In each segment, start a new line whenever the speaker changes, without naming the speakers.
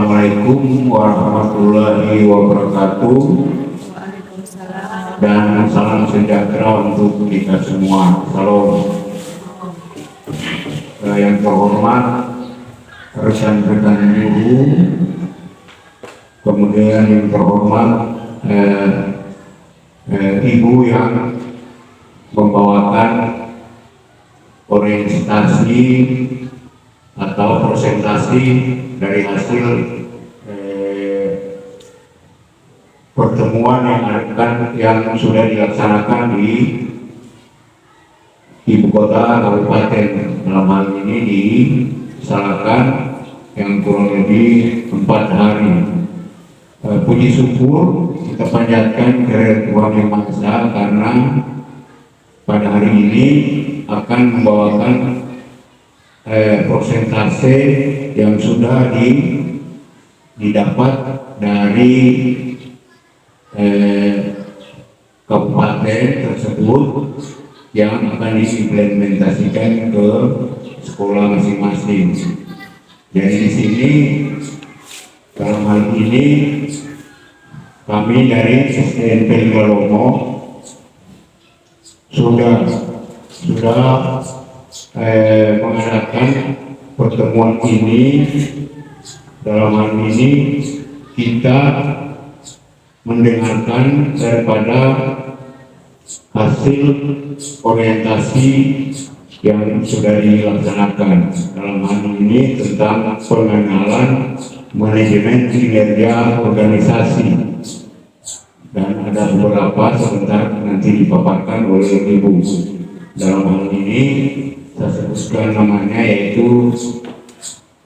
Assalamualaikum warahmatullahi wabarakatuh. Dan salam sejahtera untuk kita semua. Salam. Yang terhormat rekan-rekan guru, kemudian yang terhormat ibu yang membawakan orientasi atau presentasi dari hasil pertemuan yang sudah dilaksanakan di ibu kota kabupaten, dalam hal ini di Salakan, yang kurang lebih 4 hari. Puji syukur kita panjatkan ke Tuhan Yang Maha Esa karena pada hari ini akan membawakan persentase yang sudah didapat dari kabupaten tersebut yang akan diimplementasikan ke sekolah masing-masing. Jadi di sini dalam hal ini kami dari SDNP Galomo sudah mengadakan pertemuan ini. Dalam hal ini kita mendengarkan daripada hasil orientasi yang sudah dilaksanakan. Dalam hal ini tentang pengenalan manajemen kinerja organisasi, dan ada beberapa sebentar nanti dipaparkan oleh ibu. Dalam hal ini saya sebutkan namanya, yaitu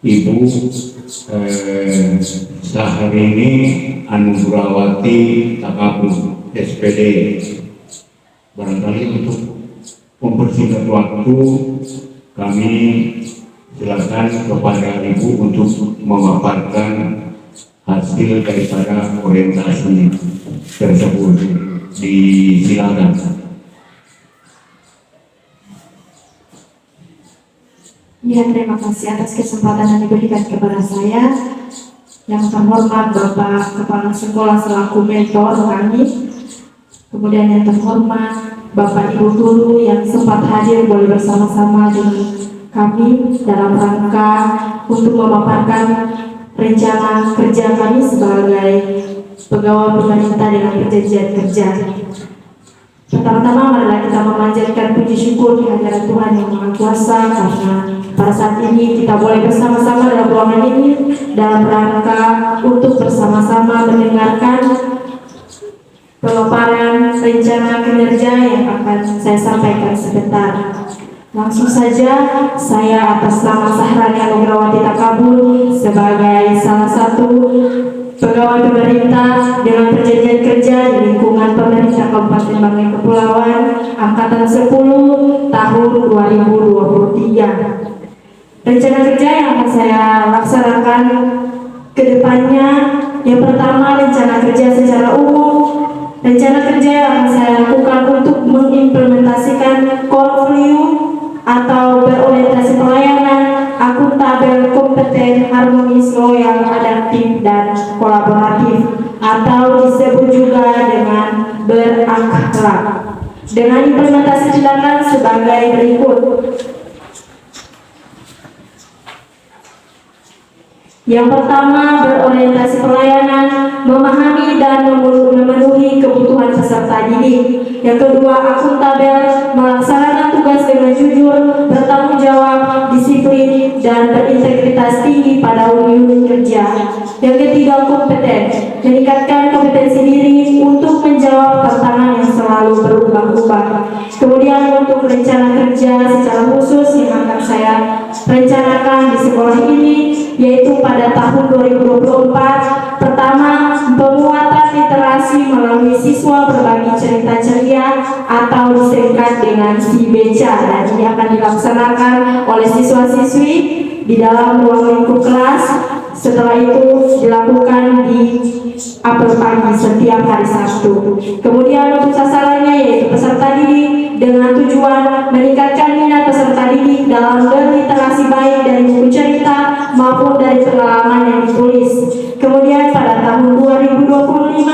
Ibu Sahrini Anugrahwati Takabul, SPD. Barangkali untuk mempersingkat waktu, kami silakan kepada ibu untuk memaparkan hasil daripada orientasi tersebut. Disilakan.
Ya, terima kasih atas kesempatan yang diberikan kepada saya. Yang terhormat Bapak Kepala Sekolah selaku mentor kami, kemudian yang terhormat Bapak Ibu guru yang sempat hadir boleh bersama-sama dengan kami dalam rangka untuk memaparkan rencana kerja kami sebagai pegawai pemerintah dengan perjanjian kerja. Pertama-tama marilah kita memanjatkan puji syukur kehadirat Tuhan Yang Maha Kuasa karena pada saat ini kita boleh bersama-sama dalam ruangan ini dalam rangka untuk bersama-sama mendengarkan pemaparan rencana kinerja yang akan saya sampaikan sebentar. Langsung saja, saya atas nama Sahrani Anugrahwati Takabul sebagai salah satu pegawai pemerintah dengan perjanjian kerja di lingkungan pemerintah Kabupaten Banggai Kepulauan Angkatan 10 tahun 2023. Rencana kerja yang akan saya laksanakan ke depannya, yang pertama rencana kerja secara umum. Rencana kerja yang akan saya lakukan untuk mengimplementasikan core value atau berorientasi pelayanan, akuntabel, kompeten, harmonis, loyal, adaptif, dan kolaboratif, atau disebut juga dengan berakhlak. Dengan implementasi tindakan sebagai berikut. Yang pertama, berorientasi pelayanan, memahami dan memenuhi kebutuhan peserta didik. Yang kedua, akuntabel, melaksanakan tugas dengan jujur, bertanggung jawab, disiplin, dan berintegritas tinggi pada unit kerja. Yang ketiga, kompeten, meningkatkan kompetensi diri untuk menjawab tantangan yang selalu berubah-ubah. Kemudian untuk rencana kerja secara khusus yang akan saya rencanakan di sekolah ini, yaitu pada tahun 2024. Pertama, penguatan literasi melalui siswa berbagi cerita ceria atau disingkat dengan si beca, dan ini akan dilaksanakan oleh siswa-siswi di dalam ruang lingkup kelas. Setelah itu dilakukan di apel pagi setiap hari Sabtu. Kemudian untuk sasarannya yaitu peserta didik dengan tujuan meningkatkan minat peserta didik dalam berliterasi baik dari buku cerita maupun dari pengalaman yang ditulis. Kemudian pada tahun 2025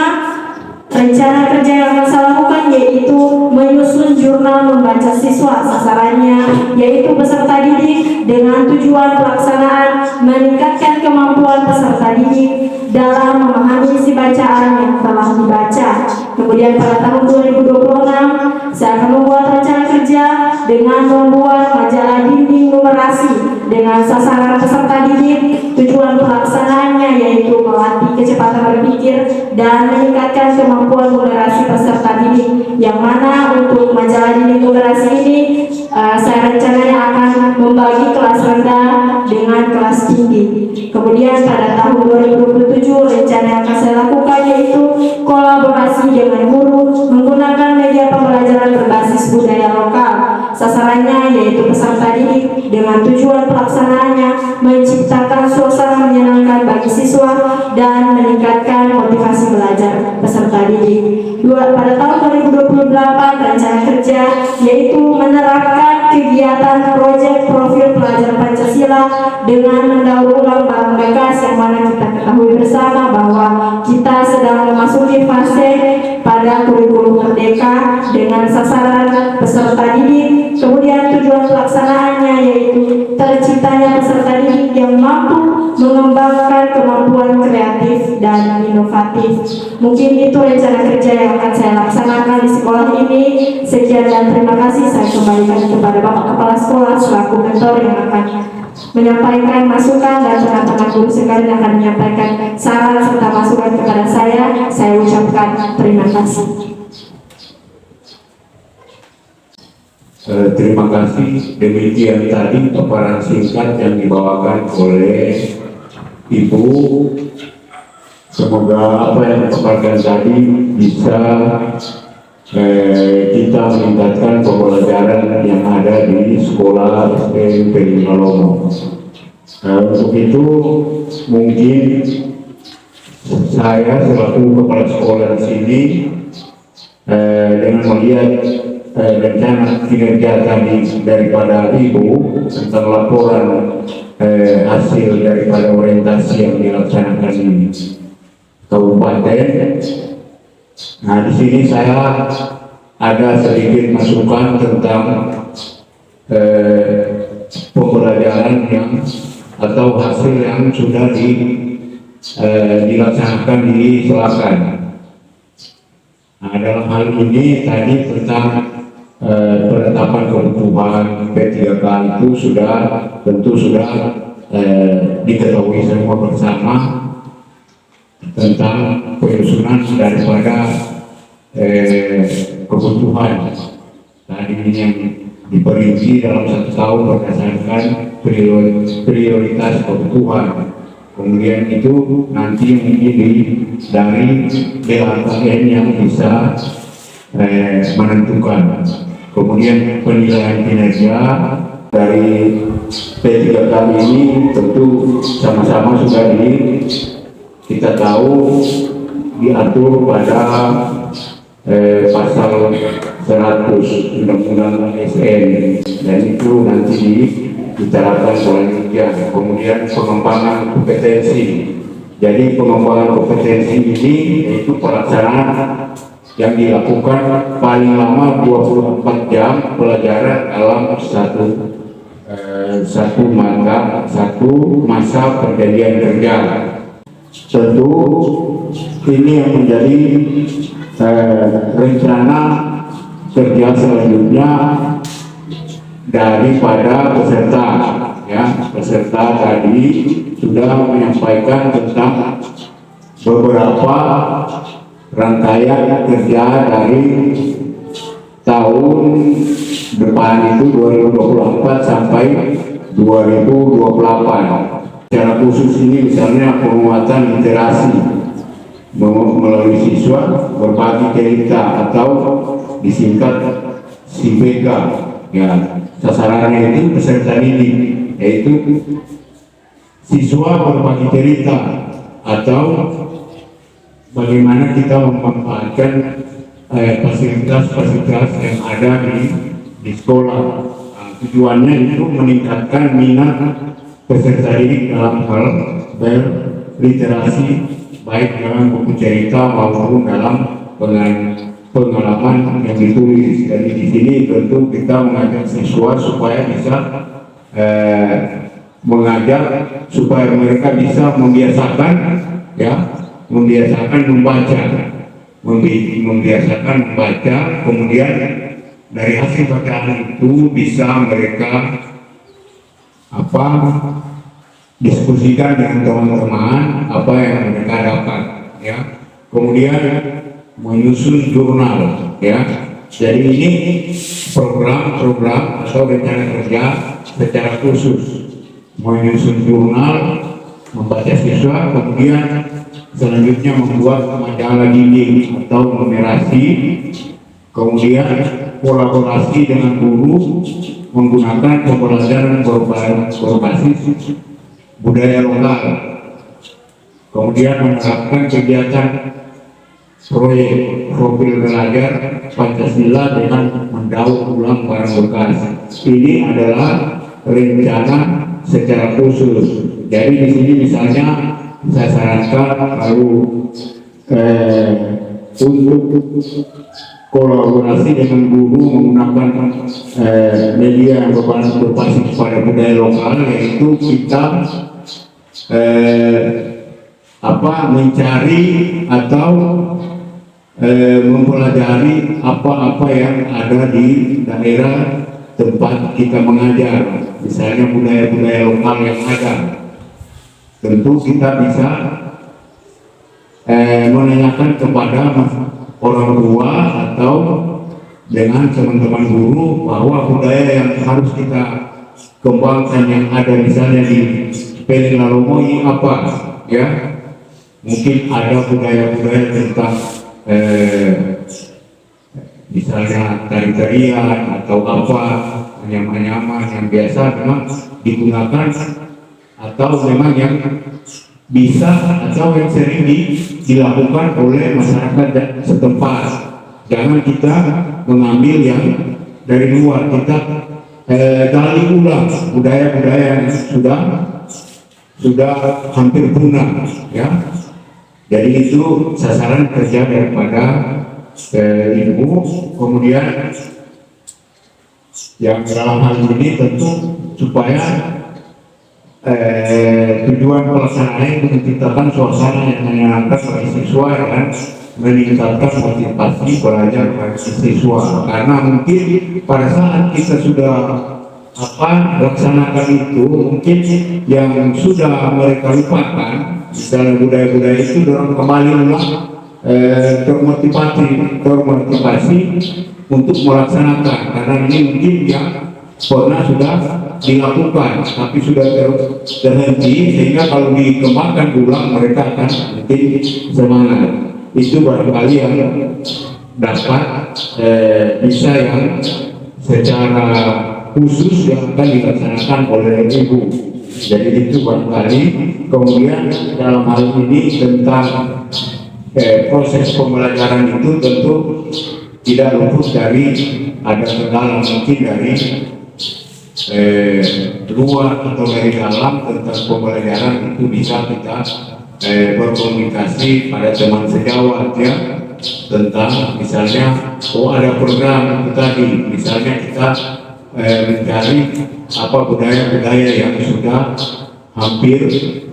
rencana kerja yang akan saya lakukan yaitu menyusun jurnal membaca siswa. Sasarannya yaitu peserta didik dengan tujuan pelaksanaan meningkatkan kemampuan peserta didik dalam memahami isi bacaan yang telah dibaca. Kemudian pada tahun 2026 saya akan membuat rencana kerja dengan membuat majalah dinding numerasi dengan sasaran peserta didik. Tujuan pelaksanaannya yaitu melatih kecepatan berpikir dan meningkatkan kemampuan numerasi peserta didik, yang mana untuk majalah dinding numerasi ini saya rencananya akan membagi kelas rendah dengan kelas tinggi. Kemudian pada tahun 2027 rencana yang akan saya lakukan yaitu kolaborasi dengan guru menggunakan media pembelajaran berbasis budaya lokal. Sasarannya yaitu peserta didik dengan tujuan pelaksanaannya menciptakan suasana menyenangkan bagi siswa dan meningkatkan motivasi belajar peserta didik. Pada tahun 2028 rencana kerja yaitu menerapkan kegiatan proyek profil pelajar Pancasila dengan mendaur ulang barang bekas, yang mana kita ketahui bersama bahwa kita sedang memasuki fase pada kurikulum merdeka dengan sasaran peserta didik. Kemudian tujuan pelaksanaannya yaitu terciptanya peserta didik yang mampu mengembangkan kemampuan kreatif dan inovatif. Mungkin itu rencana kerja yang akan saya laksanakan di sekolah ini. Sekian dan terima kasih. Saya kembalikan kepada Bapak Kepala Sekolah selaku mentor yang akan menyampaikan masukan, dan teman-teman guru sekalian akan menyampaikan saran serta masukan kepada saya. Saya ucapkan terima kasih.
Terima kasih. Demikian tadi paparan singkat yang dibawakan oleh Ibu. Semoga apa yang dipaparkan tadi bisa kita meningkatkan pembelajaran yang ada di sekolah SMP Malomo. Untuk itu mungkin saya selaku kepala sekolah di sini dengan melihat rencana kinerja tadi daripada Ibu tentang laporan hasil daripada orientasi yang dilaksanakan di kabupaten. Nah, di sini saya ada sedikit masukan tentang pembelajaran yang atau hasil yang sudah dilaksanakan di Selakan. Nah, dalam hal ini tadi tentang penetapan kebutuhan P3K itu tentu sudah diketahui semua bersama tentang penyusunan daripada kebutuhan tadi ini yang diperinci dalam 1 tahun berdasarkan prioritas kebutuhan. Kemudian itu nanti mungkin dari BHKN yang bisa menentukan. Kemudian penilaian kinerja dari P3K ini tentu sama-sama sudah kita tahu diatur pada pasal 100 Undang-Undang ASN, dan itu nanti diterapkan selanjutnya. Kemudian pengembangan kompetensi. Jadi pengembangan kompetensi ini yaitu pelaksanaan yang dilakukan paling lama 24 jam pelajaran dalam satu masa perjanjian kerja. Tentu ini yang menjadi rencana kerja selanjutnya daripada peserta. Ya, peserta tadi sudah menyampaikan tentang beberapa rangkaian kerja dari tahun depan itu 2024 sampai 2028. Secara khusus ini misalnya penguatan literasi melalui siswa berbagi cerita atau disingkat SIBK. Ya, sasarannya itu peserta didik, yaitu siswa berbagi cerita atau bagaimana kita memanfaatkan fasilitas-fasilitas yang ada di sekolah. Nah, tujuannya itu meningkatkan minat peserta didik dalam hal berliterasi, baik dalam buku cerita maupun dalam pengalaman yang ditulis. Jadi di sini tentu kita mengajak siswa supaya bisa mengajar supaya mereka bisa membiasakan membiasakan membaca, kemudian dari hasil bacaan itu bisa mereka diskusikan dengan teman-teman apa yang mereka dapat, ya. Kemudian menyusun jurnal, ya. Jadi ini program atau rencana kerja secara khusus, menyusun jurnal, membaca siswa, kemudian selanjutnya membuat majalah dinding atau numerasi, kemudian kolaborasi dengan guru menggunakan pembelajaran berbasis budaya lokal, kemudian menerapkan kegiatan proyek profil belajar Pancasila dengan mendaur ulang barang bekas. Ini adalah rencana secara khusus. Jadi di sini misalnya saya sarankan kalau untuk kolaborasi dengan guru menggunakan media yang berbasis pada budaya lokal, yaitu kita mencari atau mempelajari apa-apa yang ada di daerah tempat kita mengajar, misalnya budaya-budaya lokal yang ada. Tentu kita bisa menanyakan kepada orang tua atau dengan teman-teman guru bahwa budaya yang harus kita kembangkan yang ada misalnya di Pelilalomo ini apa, ya. Mungkin ada budaya-budaya tentang misalnya tari-tarian atau apa, anyaman-anyaman yang biasa memang digunakan atau memang yang bisa atau yang sering dilakukan oleh masyarakat setempat. Jangan kita mengambil yang dari luar, kita gali ulang budaya-budaya yang sudah hampir punah, ya. Jadi itu sasaran kerja daripada ibu. Kemudian yang dalam hal ini tentu supaya tujuan pelaksanaan itu menciptakan suasana yang menyenangkan bagi siswa, dan meningkatkan motivasi belajar bagi siswa. Karena mungkin pada saat kita sudah laksanakan itu, mungkin yang sudah mereka lupakan, misalnya budaya-budaya itu dorong kembali ulang, termotivasi untuk melaksanakan, karena ini mungkin yang pernah sudah dilakukan tapi sudah terhenti, sehingga kalau dikembangkan ulang mereka akan mungkin semangat. Itu barangkali yang dapat bisa yang secara khusus yang akan dilaksanakan oleh ibu. Jadi itu barangkali. Kemudian dalam hal ini tentang proses pembelajaran itu tentu tidak luput dari ada kendala mungkin dari luar atau dari dalam tentang pembelajaran. Itu bisa kita berkomunikasi pada teman sejawat, ya, tentang misalnya ada program itu tadi, misalnya kita mencari apa budaya-budaya yang sudah hampir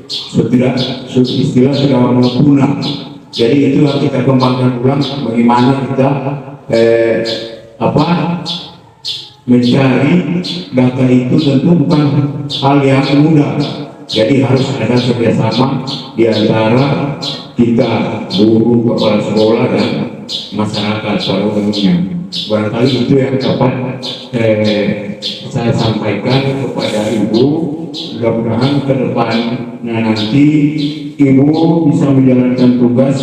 istilah sudah mau punah. Jadi itu yang kita kembangkan ulang, bagaimana kita mencari data itu tentu bukan hal yang mudah. Jadi harus ada kerjasama di antara kita, guru, kepala sekolah, dan masyarakat pada umumnya. Barangkali itu yang dapat saya sampaikan kepada ibu. Mudah-mudahan ke depannya nanti ibu bisa menjalankan tugas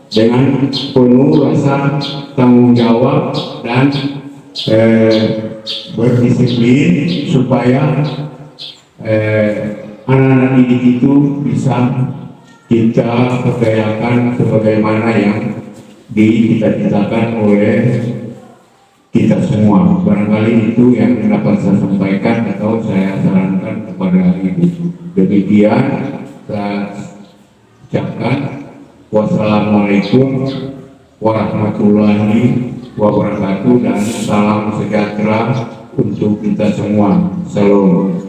dengan penuh rasa tanggung jawab dan berdisiplin, supaya anak-anak didik itu bisa kita berdayakan sebagaimana yang dicita-citakan oleh kita semua. Barangkali itu yang dapat saya sampaikan atau saya sarankan kepada Ibu. Demikian saya ucapkan. Wassalamualaikum warahmatullahi wabarakatuh dan salam sejahtera untuk kita semua. Salam.